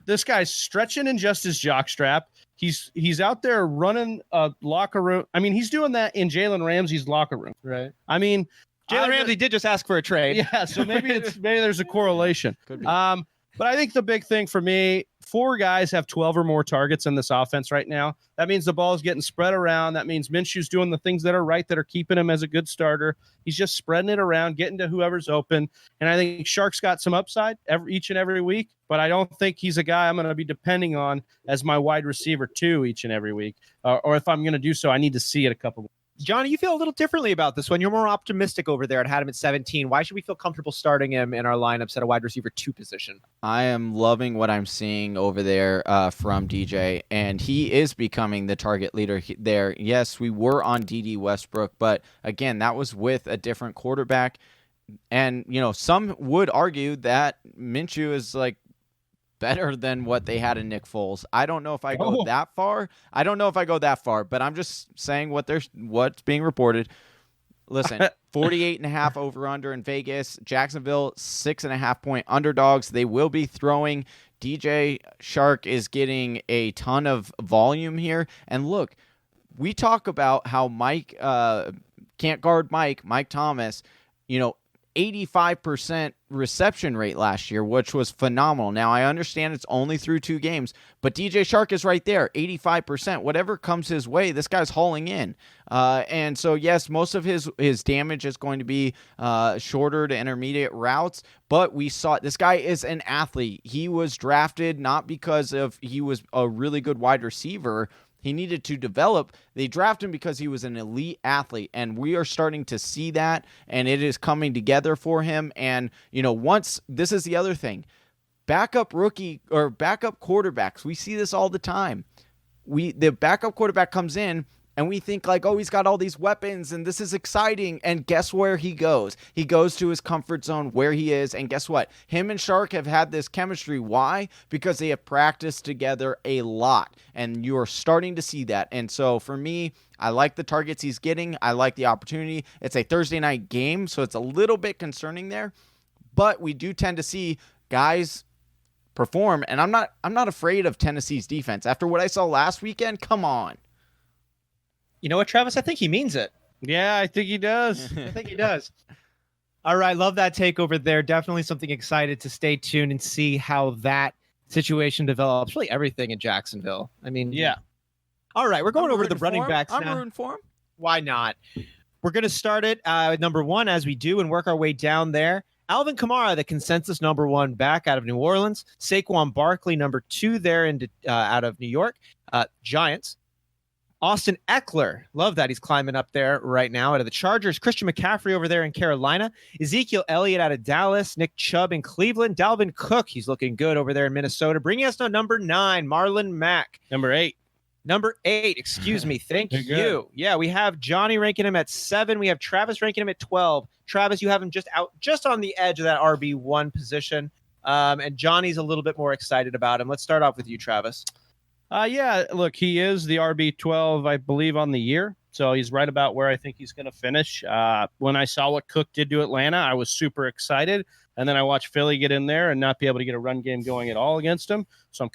this guy's stretching in just his jockstrap. He's out there running a locker room. I mean, he's doing that in Jalen Ramsey's locker room, right? I mean, Jalen Ramsey did just ask for a trade. Yeah, so maybe there's a correlation. Could be. But I think the big thing for me, 4 guys have 12 or more targets in this offense right now. That means the ball is getting spread around. That means Minshew's doing the things that are right, that are keeping him as a good starter. He's just spreading it around, getting to whoever's open. And I think Shark's got some upside each and every week, but I don't think he's a guy I'm going to be depending on as my wide receiver 2 each and every week. Or if I'm going to do so, I need to see it a couple. Johnny, you feel a little differently about this one. You're more optimistic over there and had him at 17. Why should we feel comfortable starting him in our lineups at a wide receiver 2 position? I am loving what I'm seeing over there from DJ, and he is becoming the target leader there. Yes, we were on D.D. Westbrook, but again, that was with a different quarterback. And, some would argue that Minshew is like better than what they had in Nick Foles. I don't know if I go that far. But I'm just saying what's being reported. Listen, 48.5 over under in Vegas. Jacksonville, 6.5 point underdogs. They will be throwing. DJ Chark is getting a ton of volume here. And look, we talk about how Mike can't guard Mike Thomas, 85% reception rate last year, which was phenomenal. Now, I understand it's only through 2 games, but DJ Shark is right there, 85%. Whatever comes his way, this guy's hauling in. And so, yes, most of his damage is going to be shorter to intermediate routes, but we saw this guy is an athlete. He was drafted not because of he was a really good wide receiver. He needed to develop. They drafted him because he was an elite athlete, and we are starting to see that, and it is coming together for him. And, once this is the other thing, backup rookie or backup quarterbacks, we see this all the time. The backup quarterback comes in, and we think like, oh, he's got all these weapons and this is exciting. And guess where he goes? He goes to his comfort zone where he is. And guess what? Him and Shark have had this chemistry. Why? Because they have practiced together a lot. And you are starting to see that. And so for me, I like the targets he's getting. I like the opportunity. It's a Thursday night game, so it's a little bit concerning there. But we do tend to see guys perform. And I'm not afraid of Tennessee's defense. After what I saw last weekend, come on. You know what, Travis? I think he means it. Yeah, I think he does. I think he does. All right. Love that take over there. Definitely something excited to stay tuned and see how that situation develops. Really everything in Jacksonville. I mean, Yeah. All right. We're going over to the running backs I'm now. rooting for him. Why not? We're going to start it at number 1 as we do and work our way down there. Alvin Kamara, the consensus number 1 back out of New Orleans. Saquon Barkley, number 2 there out of New York. Giants. Austin Eckler, love that he's climbing up there right now out of the Chargers. Christian McCaffrey over there in Carolina. Ezekiel Elliott out of Dallas. Nick Chubb in Cleveland. Dalvin Cook, he's looking good over there in Minnesota. Bringing us to number 9, Marlon Mack. Number 8. Number 8, excuse me. Thank You're you. good. Yeah, we have Johnny ranking him at 7. We have Travis ranking him at 12. Travis, you have him just on the edge of that RB1 position. And Johnny's a little bit more excited about him. Let's start off with you, Travis. Yeah, look, he is the RB12, I believe, on the year. So he's right about where I think he's going to finish. When I saw what Cook did to Atlanta, I was super excited. And then I watched Philly get in there and not be able to get a run game going at all against him. So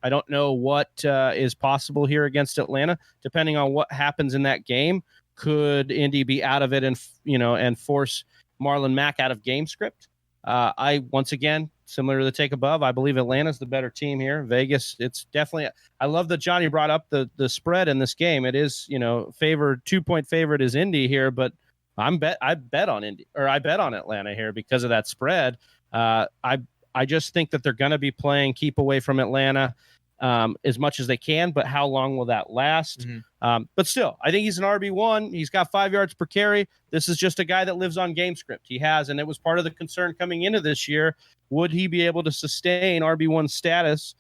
I don't know what is possible here against Atlanta. Depending on what happens in that game, could Indy be out of it and force Marlon Mack out of game script? Once again, similar to the take above, I believe Atlanta's the better team here. Vegas, it's definitely. I love that Johnny brought up the spread in this game. It is, 2-point favorite is Indy here, but I bet on Indy, or I bet on Atlanta here because of that spread. I just think that they're going to be playing keep away from Atlanta as much as they can, but how long will that last? Mm-hmm. But still, I think he's an RB1. He's got 5 yards per carry. This is just a guy that lives on game script. He has, and it was part of the concern coming into this year. Would he be able to sustain RB1 status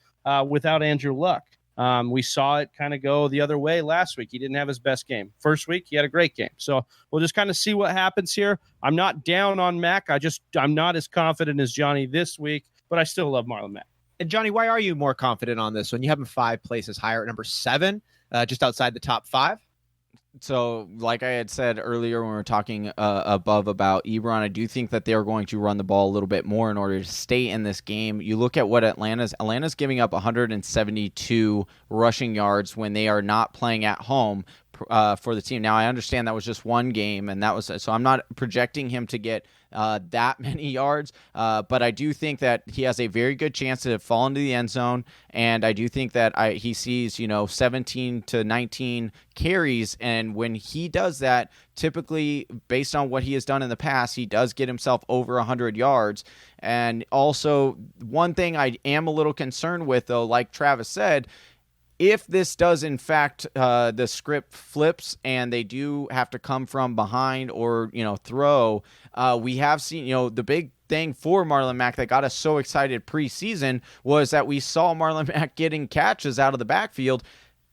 without Andrew Luck? We saw it kind of go the other way last week. He didn't have his best game. First week, he had a great game. So we'll just kind of see what happens here. I'm not down on Mack. I'm not as confident as Johnny this week, but I still love Marlon Mack. And Johnny, why are you more confident on this one? You have him 5 places higher at number 7, just outside the top 5. So, like I had said earlier when we were talking above about Ebron, I do think that they're going to run the ball a little bit more in order to stay in this game. You look at what Atlanta's giving up 172 rushing yards when they are not playing at home for the team. Now, I understand that was just one game, and so I'm not projecting him to get that many yards, but I do think that he has a very good chance to fall into the end zone, and I do think that he sees 17 to 19 carries, and when he does that, typically based on what he has done in the past, he does get himself over 100 yards. And also, one thing I am a little concerned with, though, like Travis said, if this does, in fact, the script flips and they do have to come from behind or, throw, we have seen, the big thing for Marlon Mack that got us so excited preseason was that we saw Marlon Mack getting catches out of the backfield.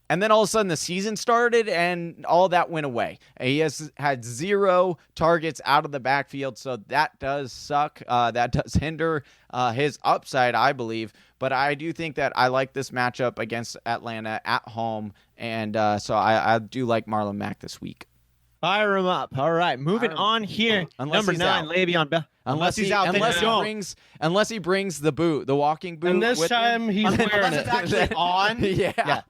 And then all of a sudden the season started and all that went away. He has had 0 targets out of the backfield, so that does suck. That does hinder his upside, I believe. But I do think that I like this matchup against Atlanta at home, and so I do like Marlon Mack this week. Fire him up. All right, moving on here. Number 9, Le'Veon Bell. Unless he's out, unless he brings the boot, the walking boot. And this with time he's wearing unless it. it's actually on. Yeah.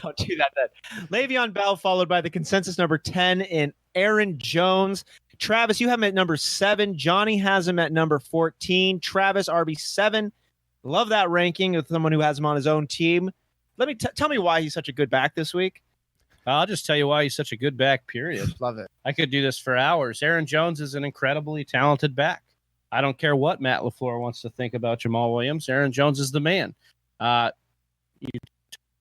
Don't do that then. Le'Veon Bell followed by the consensus number 10 in Aaron Jones. Travis, you have him at number 7. Johnny has him at number 14. Travis, RB7. Love that ranking with someone who has him on his own team. Let me tell me why he's such a good back this week. I'll just tell you why he's such a good back, period. Love it. I could do this for hours. Aaron Jones is an incredibly talented back. I don't care what Matt LaFleur wants to think about Jamal Williams. Aaron Jones is the man. You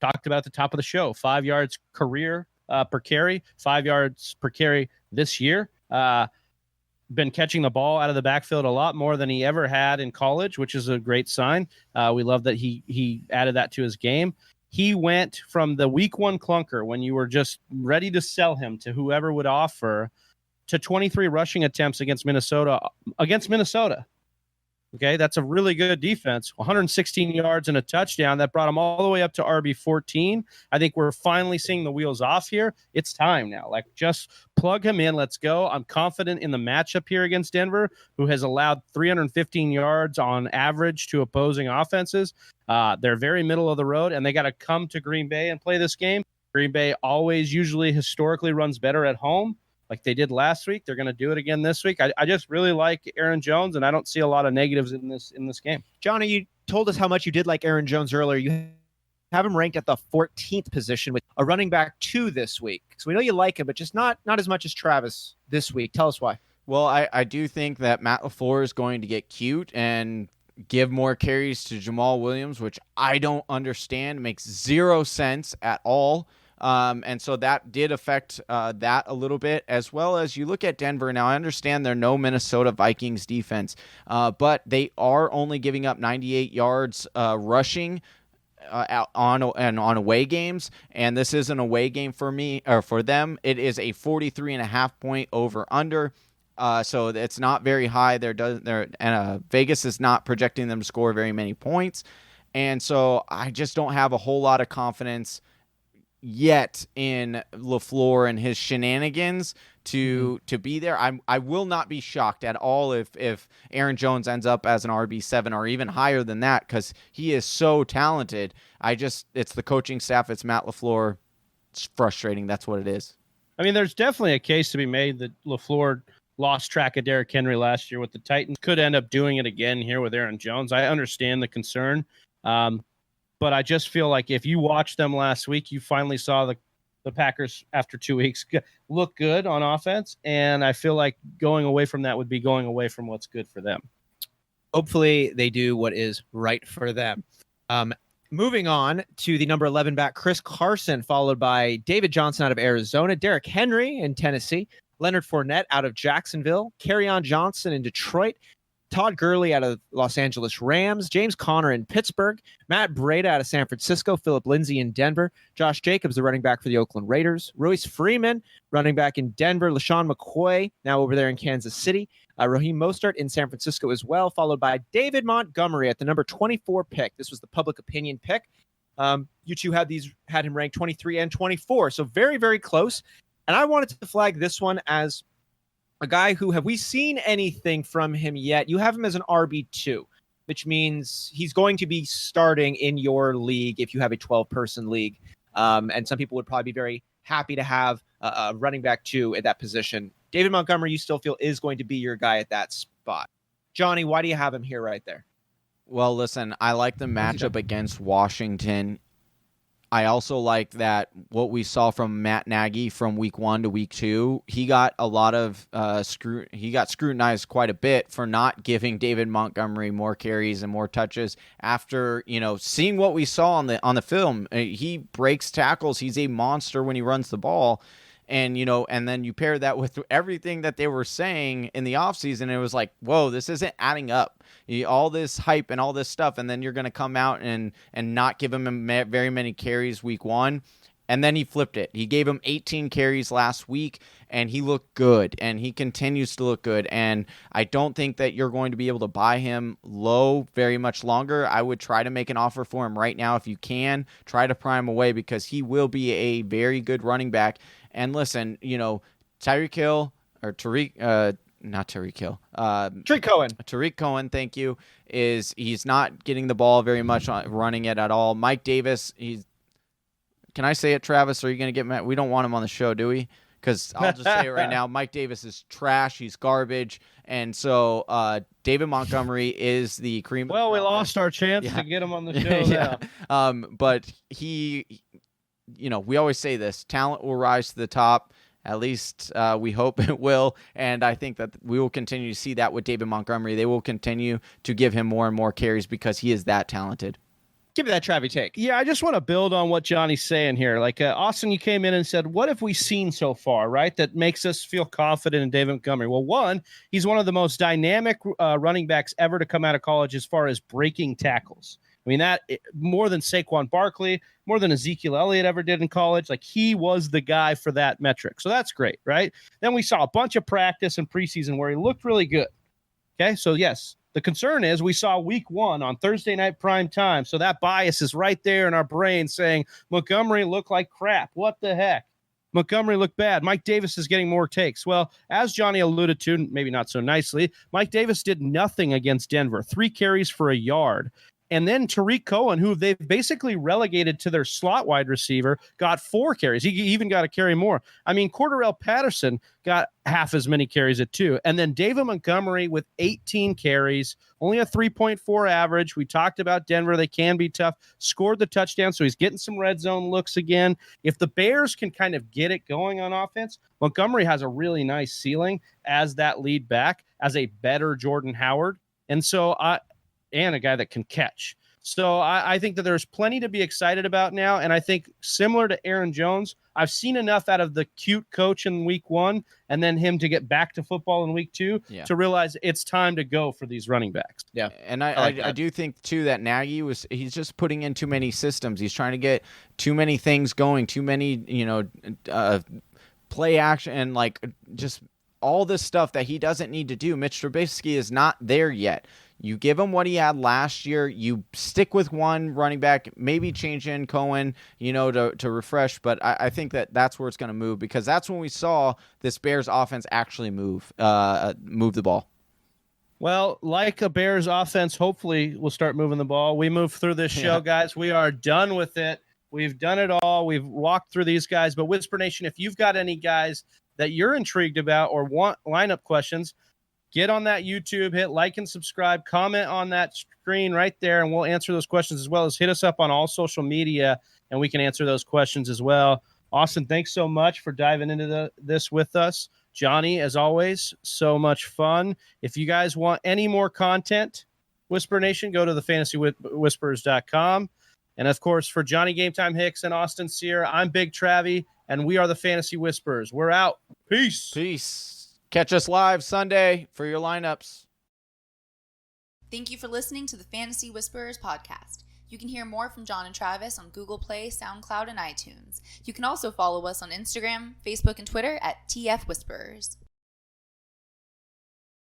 talked about at the top of the show, 5 yards career per carry, 5 yards per carry this year. Been catching the ball out of the backfield a lot more than he ever had in college, which is a great sign. We love that he added that to his game. He went from the week 1 clunker when you were just ready to sell him to whoever would offer to 23 rushing attempts against Minnesota. Okay, that's a really good defense. 116 yards and a touchdown. That brought him all the way up to RB14. I think we're finally seeing the wheels off here. It's time now. Like, just plug him in. Let's go. I'm confident in the matchup here against Denver, who has allowed 315 yards on average to opposing offenses. They're very middle of the road, and they got to come to Green Bay and play this game. Green Bay always usually historically runs better at home, like they did last week. They're going to do it again this week. I just really like Aaron Jones, and I don't see a lot of negatives in this game. Johnny, you told us how much you did like Aaron Jones earlier. You have him ranked at the 14th position with a running back 2 this week. So we know you like him, but just not as much as Travis this week. Tell us why. Well, I do think that Matt LaFleur is going to get cute and give more carries to Jamal Williams, which I don't understand. It makes zero sense at all. And so that did affect that a little bit, as well as you look at Denver. Now, I understand they're no Minnesota Vikings defense, but they are only giving up 98 yards rushing on away games, and this is an away game for me or for them. It is a 43.5 point over under. So it's not very high. Vegas is not projecting them to score very many points, and so I just don't have a whole lot of confidence yet in LaFleur and his shenanigans to be there. I will not be shocked at all if Aaron Jones ends up as an RB7 or even higher than that, because he is so talented. It's the coaching staff. It's Matt LaFleur. It's frustrating. That's what it is. I mean, there's definitely a case to be made that LaFleur lost track of Derrick Henry last year with the Titans. Could end up doing it again here with Aaron Jones. I understand the concern. But I just feel like if you watched them last week, you finally saw the Packers after 2 weeks look good on offense. And I feel like going away from that would be going away from what's good for them. Hopefully they do what is right for them. Moving on to the number 11 back, Chris Carson, followed by David Johnson out of Arizona, Derrick Henry in Tennessee, Leonard Fournette out of Jacksonville, Kerryon Johnson in Detroit, Todd Gurley out of Los Angeles Rams, James Conner in Pittsburgh, Matt Breida out of San Francisco, Phillip Lindsay in Denver, Josh Jacobs, the running back for the Oakland Raiders, Royce Freeman, running back in Denver, LaShawn McCoy, now over there in Kansas City, Raheem Mostert in San Francisco as well, followed by David Montgomery at the number 24 pick. This was the public opinion pick. You two had him ranked 23 and 24, so very, very close. And I wanted to flag this one as a guy who, have we seen anything from him yet? You have him as an RB2, which means he's going to be starting in your league if you have a 12-person league. And some people would probably be very happy to have a running back 2 at that position. David Montgomery, you still feel is going to be your guy at that spot. Johnny, why do you have him here right there? Well, listen, I like the matchup against Washington. I also like that what we saw from Matt Nagy from week 1 to week 2, he got a lot of he got scrutinized quite a bit for not giving David Montgomery more carries and more touches after, seeing what we saw on the film. He breaks tackles. He's a monster when he runs the ball. And, and then you pair that with everything that they were saying in the offseason, it was like, whoa, this isn't adding up. All this hype and all this stuff, and then you're going to come out and not give him very many carries week 1. And then he flipped it. He gave him 18 carries last week, and he looked good, and he continues to look good. And I don't think that you're going to be able to buy him low very much longer. I would try to make an offer for him right now if you can. Try to pry him away because he will be a very good running back. And listen, Tyreek Hill or Tariq, not Tyreek Hill. Tariq Cohen. Tariq Cohen, thank you. He's not getting the ball very much running it at all. Mike Davis, can I say it, Travis? Or are you going to get mad? We don't want him on the show, do we? because I'll just say it right now, Mike Davis is trash. He's garbage. And so David Montgomery is the cream. Well, we lost our chance to get him on the show now. But he, we always say this, talent will rise to the top. At least we hope it will. And I think that we will continue to see that with David Montgomery. They will continue to give him more and more carries because he is that talented. Give me that Travy take. Yeah, I just want to build on what Johnny's saying here. Like, Austin, you came in and said, what have we seen so far, right, that makes us feel confident in David Montgomery? Well, one, he's one of the most dynamic running backs ever to come out of college as far as breaking tackles. I mean, that more than Saquon Barkley, more than Ezekiel Elliott ever did in college. Like, he was the guy for that metric. So that's great, right? Then we saw a bunch of practice and preseason where he looked really good. Okay, so yes. The concern is we saw week 1 on Thursday night prime time. So that bias is right there in our brain saying Montgomery looked like crap. What the heck? Montgomery looked bad. Mike Davis is getting more takes. Well, as Johnny alluded to, maybe not so nicely, Mike Davis did nothing against Denver. 3 carries for a yard. And then Tariq Cohen, who they've basically relegated to their slot wide receiver, got 4 carries. He even got a carry more. I mean, Cordarrelle Patterson got half as many carries at 2. And then David Montgomery with 18 carries, only a 3.4 average. We talked about Denver. They can be tough. Scored the touchdown, so he's getting some red zone looks again. If the Bears can kind of get it going on offense, Montgomery has a really nice ceiling as that lead back, as a better Jordan Howard. And so and a guy that can catch. So I think that there's plenty to be excited about now. And I think similar to Aaron Jones, I've seen enough out of the cute coach in week 1 and then him to get back to football in week 2 to realize it's time to go for these running backs. Yeah. And I do think too that he's just putting in too many systems. He's trying to get too many things going, too many, play action and like just all this stuff that he doesn't need to do. Mitch Trubisky is not there yet. You give him what he had last year. You stick with one running back, maybe change in Cohen, to refresh. But I think that's where it's going to move because that's when we saw this Bears offense actually move the ball. Well, like a Bears offense, hopefully we'll start moving the ball. We move through this show, guys. We are done with it. We've done it all. We've walked through these guys. But Whisper Nation, if you've got any guys that you're intrigued about or want lineup questions, get on that YouTube, hit like and subscribe, comment on that screen right there, and we'll answer those questions as well as hit us up on all social media, and we can answer those questions as well. Austin, thanks so much for diving into this with us. Johnny, as always, so much fun. If you guys want any more content, Whisper Nation, go to thefantasywhispers.com. And, of course, for Johnny Game Time Hicks and Austin Sear, I'm Big Travy, and we are the Fantasy Whispers. We're out. Peace. Peace. Catch us live Sunday for your lineups. Thank you for listening to the Fantasy Whisperers podcast. You can hear more from John and Travis on Google Play, SoundCloud, and iTunes. You can also follow us on Instagram, Facebook, and Twitter at TF Whisperers.